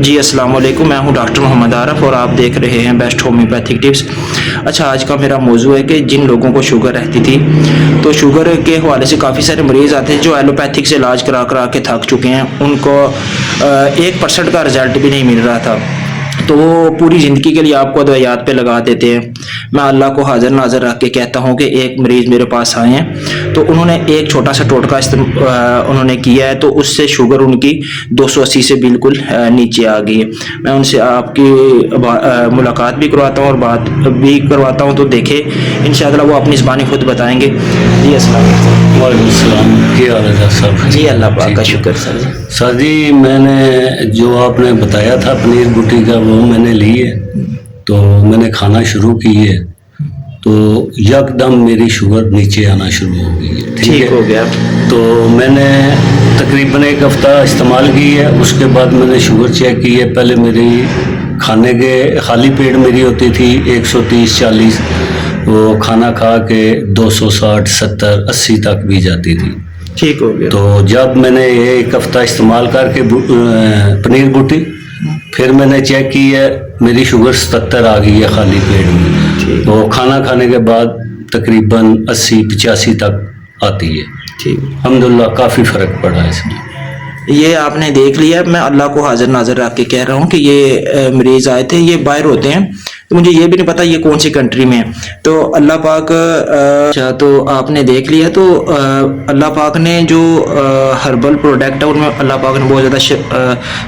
جی السلام علیکم، میں ہوں ڈاکٹر محمد عارف اور آپ دیکھ رہے ہیں بیسٹ ہومیوپیتھک ٹپس۔ اچھا، آج کا میرا موضوع ہے کہ جن لوگوں کو شوگر رہتی تھی تو شوگر کے حوالے سے کافی سارے مریض آتے ہیں جو ایلوپیتھک سے علاج کرا کے تھک چکے ہیں، ان کو 1% کا رزلٹ بھی نہیں مل رہا تھا، تو وہ پوری زندگی کے لیے آپ کو ادویات پہ لگا دیتے ہیں۔ میں اللہ کو حاضر ناظر رکھ کے کہتا ہوں کہ ایک مریض میرے پاس آئے ہیں تو انہوں نے ایک چھوٹا سا ٹوٹکا انہوں نے کیا ہے تو اس سے شوگر ان کی 280 سے بالکل نیچے آ گئی ہے۔ میں ان سے آپ کی ملاقات بھی کرواتا ہوں اور بات بھی کرواتا ہوں، تو دیکھیں انشاءاللہ وہ اپنی زبانی خود بتائیں گے۔ جی السلام علیکم۔ وعلیکم السلام، کیا حال ہے ڈاکٹر صاحب؟ جی اللہ پاک کا شکر سر۔ سر جی، میں نے جو آپ نے بتایا تھا پنیر بوٹی کا وہ میں نے لی ہے، تو میں نے کھانا شروع کی ہے تو یکدم میری شوگر نیچے آنا شروع ہو گئی ہے۔ ٹھیک ہو گیا؟ تو میں نے تقریباً 1 ہفتہ استعمال کی ہے، اس کے بعد میں نے شوگر چیک کی ہے۔ پہلے میری کھانے کے خالی پیٹ میری ہوتی تھی 130-140، وہ کھانا کھا کے 260, 70, 80 تک بھی جاتی تھی۔ ٹھیک ہو گیا۔ تو جب میں نے یہ 1 ہفتہ استعمال کر کے پنیر بوٹی، پھر میں نے چیک کی ہے میری شوگر 77 آ گئی ہے خالی پیٹ میں، تو کھانا کھانے کے بعد تقریباً 80-85 تک آتی ہے۔ ٹھیک، الحمدللہ کافی فرق پڑا ہے اس میں۔ یہ آپ نے دیکھ لیا۔ میں اللہ کو حاضر ناظر رکھ کے کہہ رہا ہوں کہ یہ مریض آئے تھے، یہ باہر ہوتے ہیں تو مجھے یہ بھی نہیں پتا یہ کون سی کنٹری میں ہے، تو اللہ پاک اچھا تو آپ نے دیکھ لیا۔ تو اللہ پاک نے جو ہربل پروڈکٹ ہے ان میں اللہ پاک نے بہت زیادہ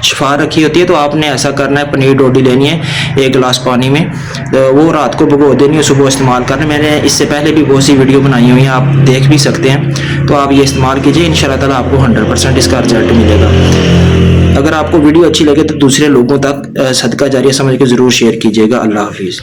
شفا رکھی ہوتی ہے، تو آپ نے ایسا کرنا ہے، پنیر ڈوڈی لینی ہے 1 گلاس پانی میں، وہ رات کو بھگو دینی ہے، صبح استعمال کرنا ہے۔ میں نے اس سے پہلے بھی بہت سی ویڈیو بنائی ہوئی ہیں، آپ دیکھ بھی سکتے ہیں، تو آپ یہ استعمال کیجیے، انشاءاللہ تعالیٰ آپ کو 100% اس کا رزلٹ ملے گا۔ اگر آپ کو ویڈیو اچھی لگے تو دوسرے لوگوں تک صدقہ جاریہ سمجھ کے ضرور شیئر کیجیے گا۔ اللہ حافظ۔